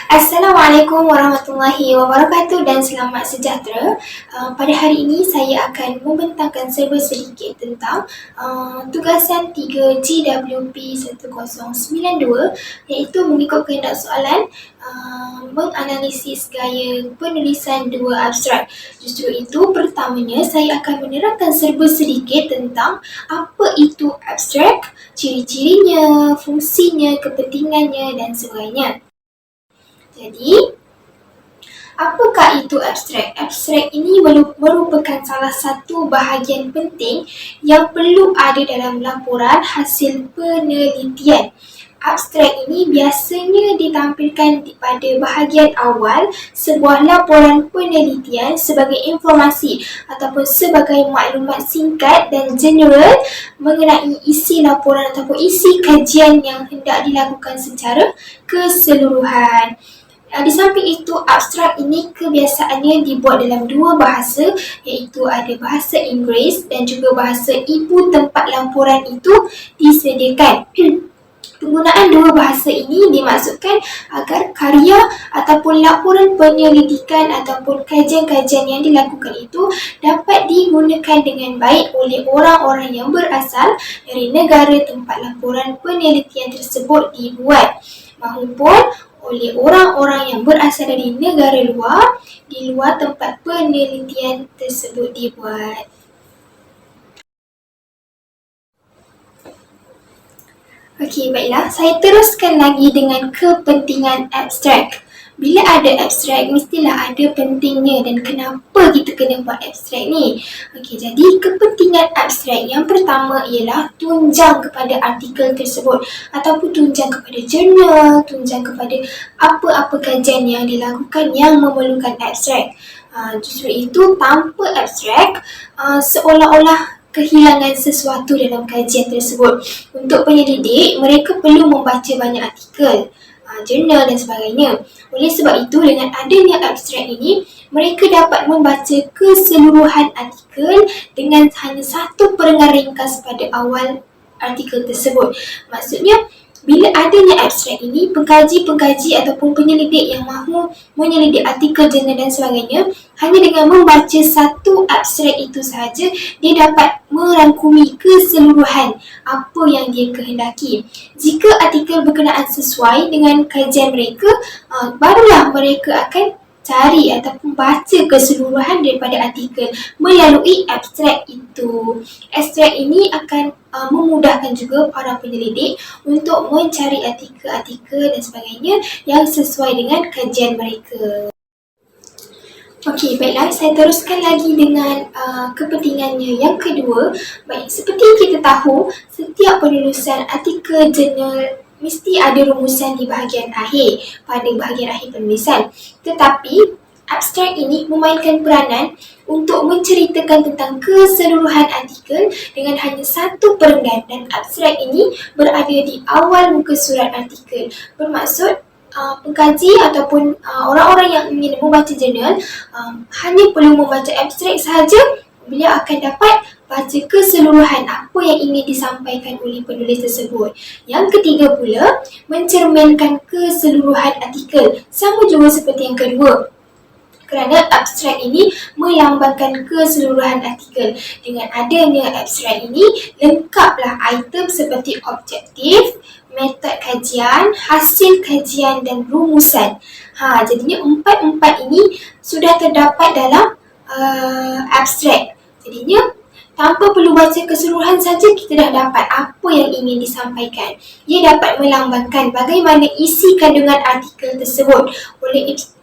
Assalamualaikum warahmatullahi wabarakatuh dan selamat sejahtera. Pada hari ini saya akan membentangkan sedikit tentang tugasan 3 GWP 1092 iaitu mengikut kehendak soalan menganalisis gaya penulisan dua abstrak. Justru itu, pertamanya saya akan menerangkan sedikit tentang apa itu abstrak, ciri-cirinya, fungsinya, kepentingannya dan sebagainya. Jadi, apakah itu abstrak? Abstrak ini merupakan salah satu bahagian penting yang perlu ada dalam laporan hasil penelitian. Abstrak ini biasanya ditampilkan pada bahagian awal sebuah laporan penelitian sebagai informasi ataupun sebagai maklumat singkat dan general mengenai isi laporan ataupun isi kajian yang hendak dilakukan secara keseluruhan. Di samping itu, abstrak ini kebiasaannya dibuat dalam dua bahasa, iaitu ada bahasa Inggeris dan juga bahasa ibu tempat laporan itu disediakan. Penggunaan dua bahasa ini dimaksudkan agar karya ataupun laporan penyelidikan ataupun kajian-kajian yang dilakukan itu dapat digunakan dengan baik oleh orang-orang yang berasal dari negara tempat laporan penelitian tersebut dibuat maupun oleh orang-orang yang berasal dari negara luar di luar tempat penelitian tersebut dibuat. Okey, baiklah. Saya teruskan lagi dengan kepentingan abstrak. Bila ada abstrak, mestilah ada pentingnya dan kenapa kita kena buat abstrak ni. Okey, jadi kepentingan abstrak yang pertama ialah tunjang kepada artikel tersebut ataupun tunjang kepada jurnal, tunjang kepada apa-apa kajian yang dilakukan yang memerlukan abstrak. Justru itu, tanpa abstrak, seolah-olah kehilangan sesuatu dalam kajian tersebut. Untuk penyelidik, mereka perlu membaca banyak artikel, jurnal dan sebagainya. Oleh sebab itu, dengan adanya abstrak ini, mereka dapat membaca keseluruhan artikel dengan hanya satu perengan ringkas pada awal artikel tersebut. Maksudnya, bila adanya abstrak ini, pengkaji ataupun penyelidik yang mahu menyelidik artikel, jurnal dan sebagainya, hanya dengan membaca satu abstrak itu sahaja, dia dapat merangkumi keseluruhan apa yang dia kehendaki. Jika artikel berkenaan sesuai dengan kajian mereka, barulah mereka akan cari ataupun baca keseluruhan daripada artikel melalui abstrak itu. Abstrak ini akan memudahkan juga para penyelidik untuk mencari artikel dan sebagainya yang sesuai dengan kajian mereka. Okey, baiklah, saya teruskan lagi dengan kepentingannya yang kedua. Baik, seperti kita tahu, setiap penulisan artikel jurnal mesti ada rumusan di bahagian akhir, pada bahagian akhir penulisan. Tetapi, abstrak ini memainkan peranan untuk menceritakan tentang keseluruhan artikel dengan hanya satu perenggan, dan abstrak ini berada di awal muka surat artikel. Bermaksud, pengkaji ataupun orang-orang yang ingin membaca jurnal hanya perlu membaca abstrak sahaja, beliau akan dapat baca keseluruhan apa yang ingin disampaikan oleh penulis tersebut. Yang ketiga pula, mencerminkan keseluruhan artikel. Sama juga seperti yang kedua, kerana abstrak ini melambangkan keseluruhan artikel. Dengan adanya abstrak ini, lengkaplah item seperti objektif, metod kajian, hasil kajian dan rumusan. Jadinya empat ini sudah terdapat dalam abstrak. Jadinya tanpa perlu baca keseluruhan saja, kita dah dapat apa yang ingin disampaikan. Ia dapat melambangkan bagaimana isi kandungan artikel tersebut.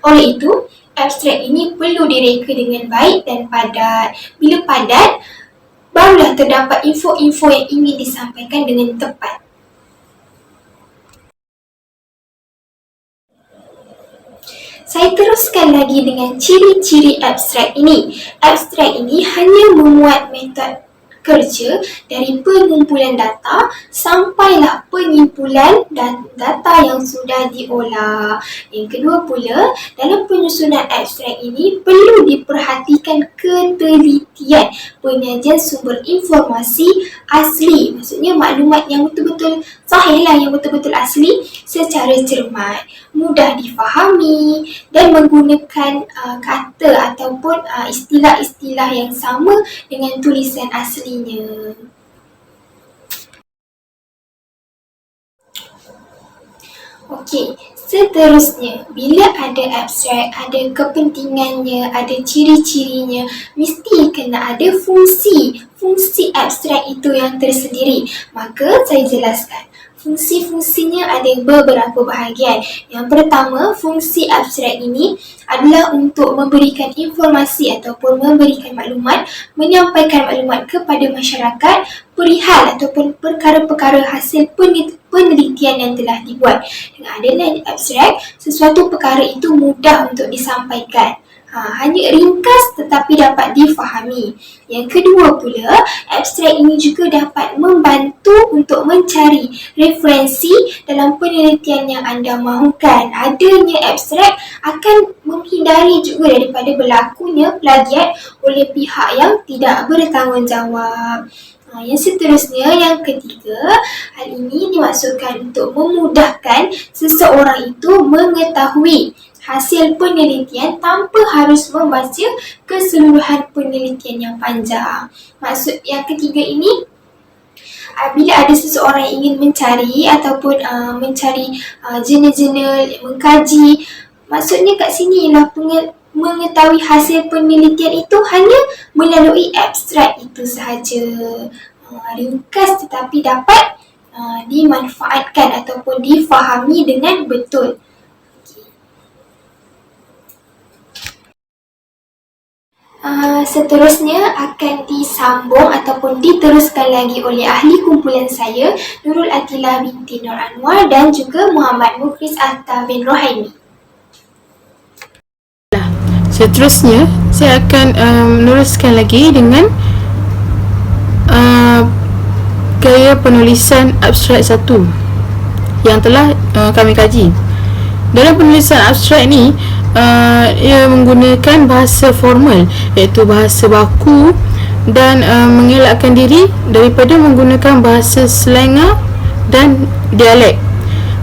Oleh itu, abstrak ini perlu direka dengan baik dan padat. Bila padat, barulah terdapat info-info yang ingin disampaikan dengan tepat. Saya teruskan lagi dengan ciri-ciri abstrak ini. Abstrak ini hanya memuat metod bekerja dari pengumpulan data sampailah penyimpulan data yang sudah diolah. Yang kedua pula, dalam penyusunan abstrak ini perlu diperhatikan ketelitian penyajian sumber informasi asli. Maksudnya maklumat yang betul-betul sahih lah, yang betul-betul asli secara cermat, mudah difahami dan menggunakan kata ataupun istilah-istilah yang sama dengan tulisan aslinya. Okey, seterusnya, bila ada abstrak, ada kepentingannya, ada ciri-cirinya, mesti kena ada fungsi abstrak itu yang tersendiri. Maka saya jelaskan. Fungsi-fungsinya ada beberapa bahagian. Yang pertama, fungsi abstrak ini adalah untuk memberikan informasi ataupun memberikan maklumat, menyampaikan maklumat kepada masyarakat perihal ataupun perkara-perkara hasil penelitian yang telah dibuat. Dengan adanya abstrak, sesuatu perkara itu mudah untuk disampaikan. Hanya ringkas tetapi dapat difahami. Yang kedua pula, abstrak ini juga dapat membantu untuk mencari referensi dalam penelitian yang anda mahukan. Adanya abstrak akan menghindari juga daripada berlakunya plagiat oleh pihak yang tidak bertanggungjawab. Yang seterusnya, yang ketiga, hal ini dimaksudkan untuk memudahkan seseorang itu mengetahui hasil penelitian tanpa harus membaca keseluruhan penelitian yang panjang. Maksud yang ketiga ini, bila ada seseorang yang ingin mencari ataupun mencari jurnal-jurnal, mengkaji, maksudnya kat sini ialah mengetahui hasil penelitian itu hanya melalui abstrak itu sahaja. Ringkas tetapi dapat dimanfaatkan ataupun difahami dengan betul. Seterusnya akan disambung ataupun diteruskan lagi oleh ahli kumpulan saya, Nurul Atila binti Nur Anwar dan juga Muhammad Mukhlis Atta bin Rohaimi. Seterusnya, saya akan meneruskan lagi dengan gaya penulisan abstrak 1 yang telah kami kaji. Dalam penulisan abstrak ni, ia menggunakan bahasa formal, iaitu bahasa baku, dan mengelakkan diri daripada menggunakan bahasa slangar dan dialek.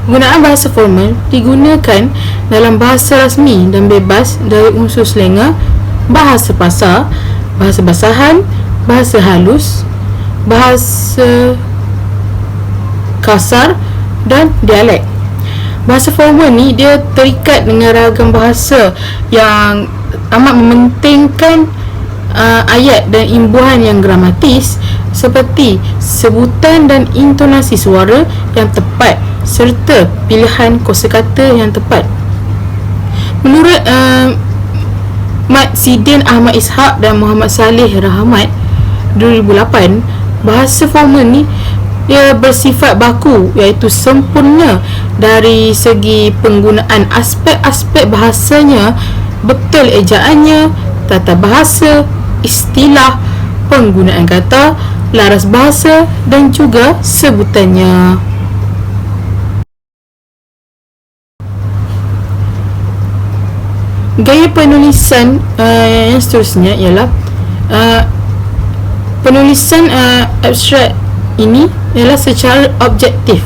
Penggunaan bahasa formal digunakan dalam bahasa rasmi dan bebas dari unsur slangar, bahasa pasar, bahasa basahan, bahasa halus, bahasa kasar dan dialek. Bahasa formal ni dia terikat dengan ragam bahasa yang amat mementingkan ayat dan imbuhan yang gramatis seperti sebutan dan intonasi suara yang tepat serta pilihan kosakata yang tepat. Menurut Mat Sidin Ahmad Ishaq dan Muhammad Saleh Rahmat 2008, bahasa formal ni dia bersifat baku, iaitu sempurna dari segi penggunaan aspek-aspek bahasanya, betul ejaannya, tata bahasa, istilah, penggunaan kata, laras bahasa dan juga sebutannya. Gaya penulisan yang seterusnya ialah penulisan abstrak ini ialah secara objektif,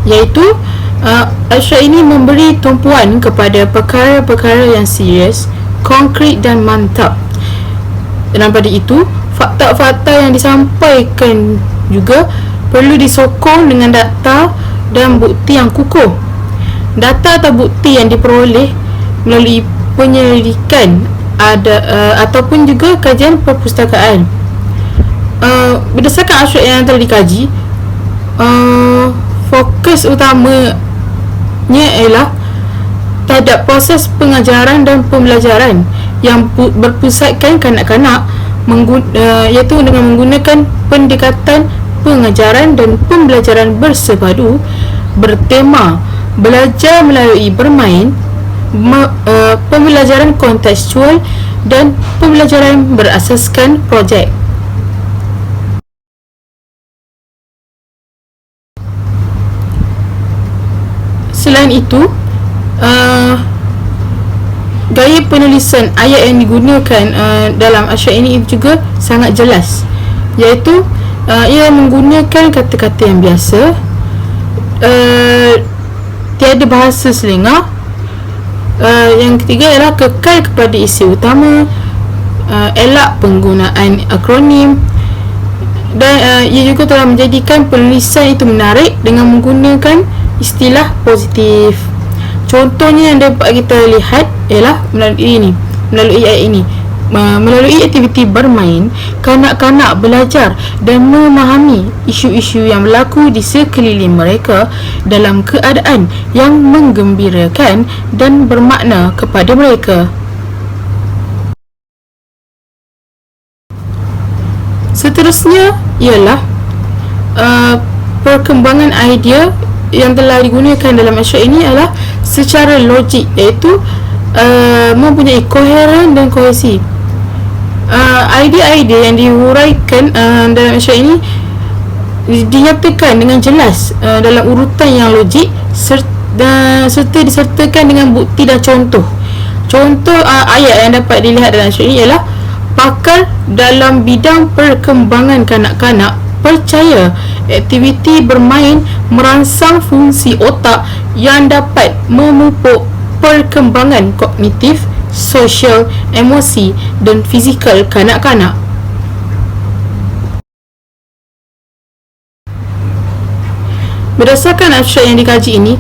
iaitu abstrak ini memberi tumpuan kepada perkara-perkara yang serius, konkret dan mantap. Dan pada itu, fakta-fakta yang disampaikan juga perlu disokong dengan data dan bukti yang kukuh. Data atau bukti yang diperoleh melalui penyelidikan ataupun juga kajian perpustakaan. Berdasarkan abstrak yang telah dikaji, fokus utamanya ialah terhadap proses pengajaran dan pembelajaran yang berpusatkan kanak-kanak, iaitu dengan menggunakan pendekatan pengajaran dan pembelajaran bersepadu bertema belajar melalui bermain, pembelajaran kontekstual dan pembelajaran berasaskan projek. selain itu, gaya penulisan ayat yang digunakan dalam abstrak ini juga sangat jelas, iaitu ia menggunakan kata-kata yang biasa, tiada bahasa selengah. Yang ketiga ialah kekal kepada isi utama, elak penggunaan akronim, dan ia juga telah menjadikan penulisan itu menarik dengan menggunakan istilah positif. Contohnya yang dapat kita lihat ialah melalui ayat ini. Melalui aktiviti bermain, kanak-kanak belajar dan memahami isu-isu yang berlaku di sekeliling mereka dalam keadaan yang menggembirakan dan bermakna kepada mereka. Seterusnya ialah perkembangan idea yang telah digunakan dalam abstrak ini adalah secara logik, iaitu mempunyai koheren dan kohesi. Idea-idea yang diuraikan dalam abstrak ini dinyatakan dengan jelas dalam urutan yang logik serta disertakan dengan bukti dan contoh. Contoh ayat yang dapat dilihat dalam abstrak ini ialah pakar dalam bidang perkembangan kanak-kanak percaya aktiviti bermain merangsang fungsi otak yang dapat memupuk perkembangan kognitif, sosial, emosi dan fizikal kanak-kanak. Berdasarkan abstrak yang dikaji ini,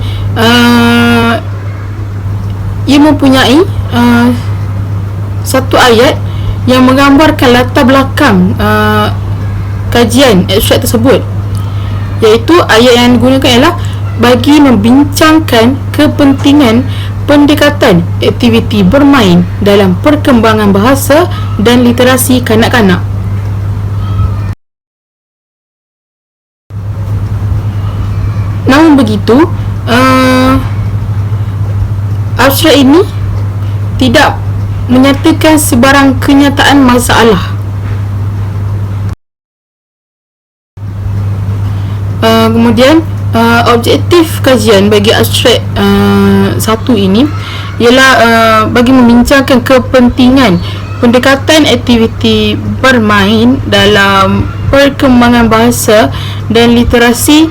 ia mempunyai satu ayat yang menggambarkan latar belakang kajian abstrak tersebut, iaitu ayat yang digunakan ialah bagi membincangkan kepentingan pendekatan aktiviti bermain dalam perkembangan bahasa dan literasi kanak-kanak. Namun begitu, abstrak ini tidak menyatakan sebarang kenyataan masalah. Kemudian objektif kajian bagi abstrak satu ini ialah bagi membincangkan kepentingan pendekatan aktiviti bermain dalam perkembangan bahasa dan literasi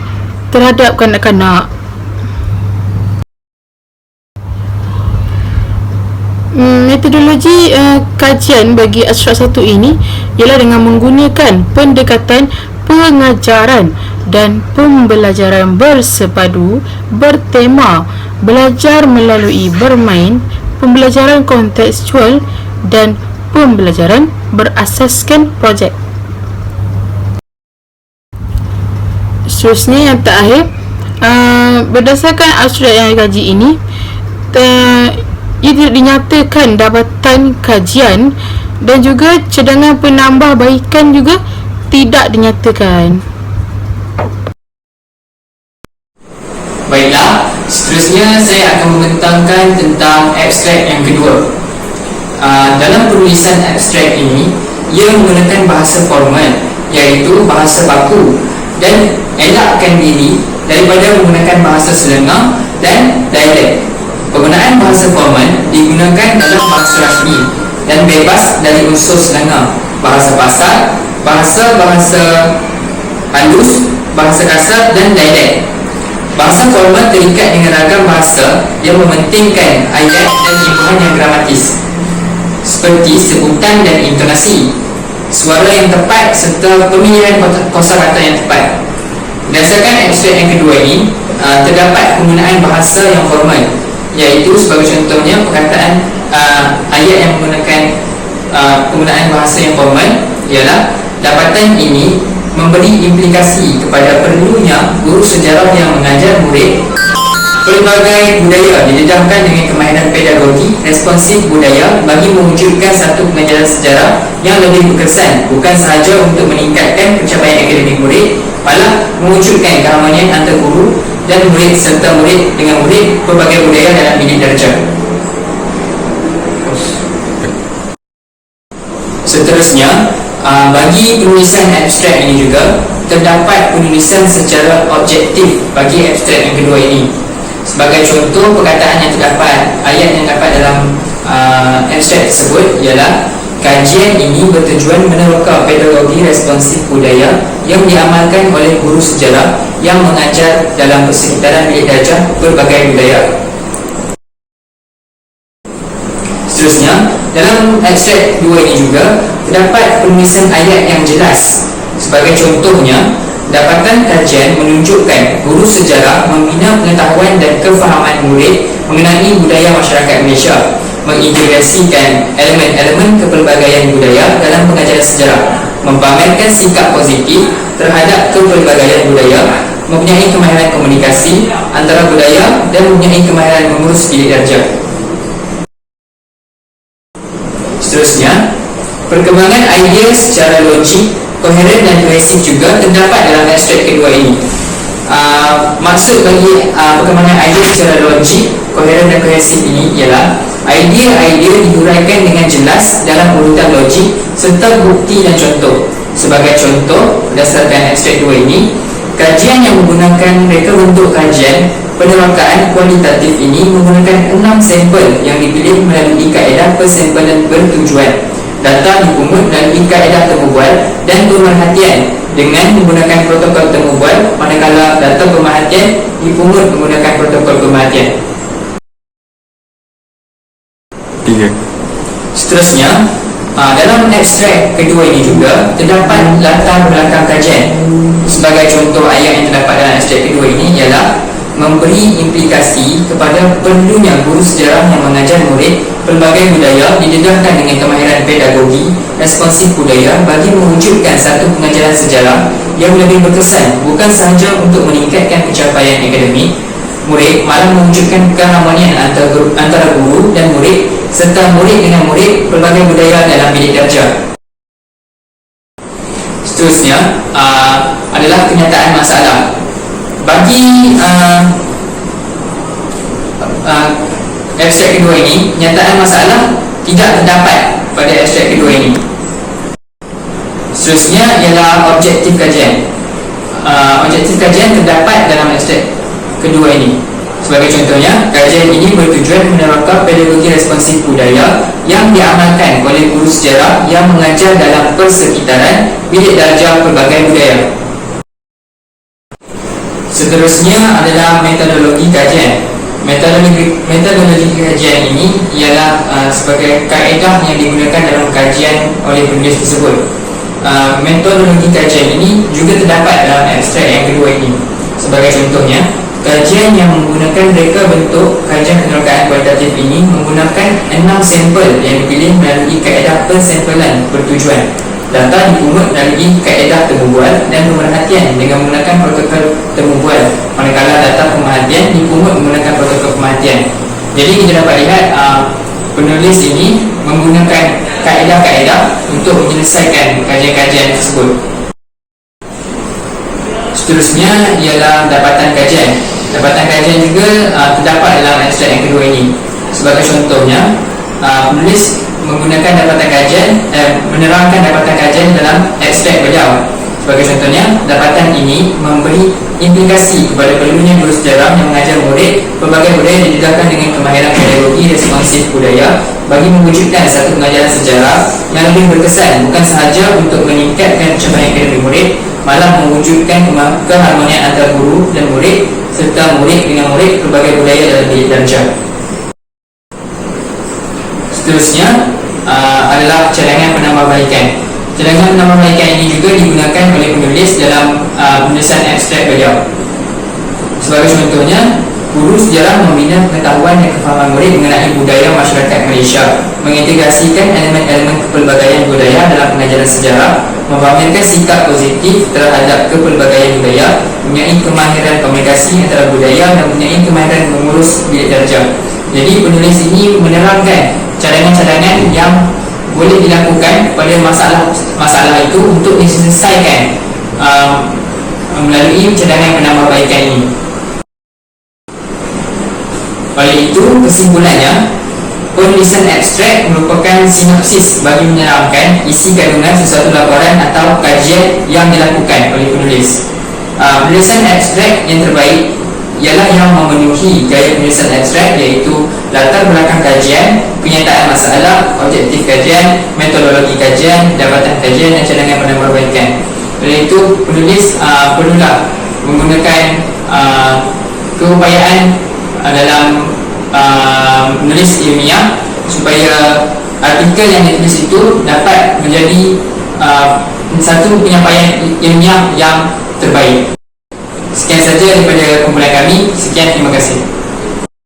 terhadap kanak-kanak. Metodologi kajian bagi abstrak satu ini ialah dengan menggunakan pendekatan pengajaran dan pembelajaran bersepadu bertema belajar melalui bermain, pembelajaran kontekstual dan pembelajaran berasaskan projek. Seterusnya yang terakhir, berdasarkan abstrak yang dikaji ini, ia tidak dinyatakan dapatan kajian dan juga cadangan penambahbaikan juga tidak dinyatakan. Baiklah, seterusnya saya akan membentangkan tentang abstrak yang kedua. Dalam penulisan abstrak ini, ia menggunakan bahasa formal, iaitu bahasa baku, dan elakkan diri daripada menggunakan bahasa selengah dan dialek. Penggunaan bahasa formal digunakan dalam bahasa rasmi dan bebas dari unsur selengah, bahasa pasar, bahasa halus, bahasa kasar dan dialek. Bahasa formal terikat dengan ragam bahasa yang mementingkan ayat dan imbuhan yang gramatis, seperti sebutan dan intonasi, suara yang tepat serta pemilihan kosakata yang tepat. Berdasarkan abstrak yang kedua ini, terdapat penggunaan bahasa yang formal, iaitu sebagai contohnya perkataan ayat yang menggunakan penggunaan bahasa yang formal ialah dapatan ini memberi implikasi kepada perlunya guru sejarah yang mengajar murid pelbagai budaya didedahkan dengan kemahiran pedagogi responsif budaya bagi mewujudkan satu pengajaran sejarah yang lebih berkesan, bukan sahaja untuk meningkatkan pencapaian akademik murid, malah mewujudkan keharmonian antara guru dan murid serta murid dengan murid pelbagai budaya dalam bidik darjah. Seterusnya, bagi penulisan abstrak ini juga terdapat penulisan secara objektif bagi abstrak yang kedua ini. Sebagai contoh perkataan yang terdapat, ayat yang dapat dalam abstrak tersebut ialah kajian ini bertujuan meneroka pedagogi responsif budaya yang diamalkan oleh guru sejarah yang mengajar dalam persekitaran bilik darjah berbagai budaya. Seterusnya, dalam abstrak 2 ini juga terdapat penulisan ayat yang jelas. Sebagai contohnya, dapatan kajian menunjukkan guru sejarah membina pengetahuan dan kefahaman murid mengenai budaya masyarakat Malaysia, mengintegrasikan elemen-elemen kepelbagaian budaya dalam pengajaran sejarah, mempamerkan sikap positif terhadap kepelbagaian budaya, mempunyai kemahiran komunikasi antara budaya dan mempunyai kemahiran mengurus bilik darjah. Seterusnya, perkembangan idea secara logik, koheren dan kohesif juga terdapat dalam abstrak kedua ini. Maksud bagi perkembangan idea secara logik, koheren dan kohesif ini ialah idea-idea dihuraikan dengan jelas dalam urutan logik serta bukti dan contoh. Sebagai contoh, berdasarkan abstrak 2 ini, kajian yang menggunakan reka bentuk kajian penerokaan kualitatif ini menggunakan 6 sampel yang dipilih melalui kaedah persampelan bertujuan. Data dipungut melalui kaedah temubual dan pemerhatian dengan menggunakan protokol temubual, manakala data pemerhatian dipungut menggunakan protokol pemerhatian. 3. Seterusnya, dalam abstrak kedua ini juga terdapat latar belakang kajian. Sebagai contoh ayat yang terdapat dalam abstrak kedua ini ialah memberi implikasi kepada perlunya guru sejarah yang mengajar murid pelbagai budaya didedahkan dengan kemahiran pedagogi responsif budaya bagi mewujudkan satu pengajaran sejarah yang lebih berkesan, bukan sahaja untuk meningkatkan pencapaian akademik murid, malah mewujudkan keharmonian antara guru dan murid serta murid dengan murid pelbagai budaya dalam bilik darjah. Seterusnya adalah kenyataan masalah. Bagi abstrak kedua ini, kenyataan masalah tidak terdapat pada abstrak kedua ini. Seterusnya ialah objektif kajian. Objektif kajian terdapat dalam abstrak kedua ini. Sebagai contohnya, kajian ini bertujuan meneroka pedagogi responsif budaya yang diamalkan oleh guru sejarah yang mengajar dalam persekitaran bilik darjah pelbagai budaya. Seterusnya adalah metodologi kajian. Metodologi kajian ini ialah sebagai kaedah yang digunakan dalam kajian oleh penulis tersebut. Metodologi kajian ini juga terdapat dalam abstrak yang kedua ini. Sebagai contohnya, kajian yang menggunakan reka bentuk kajian penerokaan kualitatif ini menggunakan 6 sampel yang dipilih melalui kaedah persampelan bertujuan. Data dipungut melalui kaedah temubual dan pemerhatian dengan menggunakan protokol temubual, manakala data pemerhatian dipungut menggunakan protokol pemerhatian. Jadi kita dapat lihat penulis ini menggunakan kaedah-kaedah untuk menyelesaikan kajian-kajian tersebut. Seterusnya ialah dapatan kajian. Dapatan kajian juga terdapat dalam abstrak yang kedua ini. Sebagai contohnya, penulis menggunakan dapatan kajian, menerangkan dapatan kajian dalam abstrak beliau. Sebagai contohnya, dapatan ini memberi implikasi kepada perlunya guru sejarah yang mengajar murid pelbagai budaya didedahkan dengan kemahiran pedagogi responsif budaya bagi mewujudkan satu pengajaran sejarah yang lebih berkesan, bukan sahaja untuk meningkatkan pencapaian akademik murid, malah mewujudkan keharmonian antara guru dan murid serta murid dengan murid pelbagai budaya dalam bilik darjah. Seterusnya adalah cadangan penambahbaikan. Cadangan penambahbaikan ini juga digunakan oleh penulis dalam penulisan abstrak beliau. Sebagai contohnya, guru sejarah membina pengetahuan dan kefahaman murid mengenai budaya masyarakat Malaysia, mengintegrasikan elemen-elemen kepelbagaian budaya dalam pengajaran sejarah, memamerkan sikap positif terhadap kepelbagaian budaya, mempunyai kemahiran komunikasi antara budaya dan mempunyai kemahiran mengurus bilik darjah. Jadi penulis ini menerangkan cadangan-cadangan yang boleh dilakukan pada masalah itu untuk diselesaikan melalui cadangan penambahbaikan ini. Oleh itu, kesimpulannya, penulisan abstrak merupakan sinopsis bagi menerangkan isi kandungan sesuatu laporan atau kajian yang dilakukan oleh penulis. Penulisan abstrak yang terbaik ialah yang memenuhi gaya penulisan abstrak, iaitu latar belakang kajian, penyataan masalah, objektif kajian, metodologi kajian, jabatan kajian dan cadangan penambahbaikan. Oleh itu, penulis perlulah menggunakan keupayaan dalam menulis ilmiah supaya artikel yang ditulis itu dapat menjadi satu penyampaian ilmiah yang terbaik. Sekian saja daripada kumpulan kami. Sekian, terima kasih.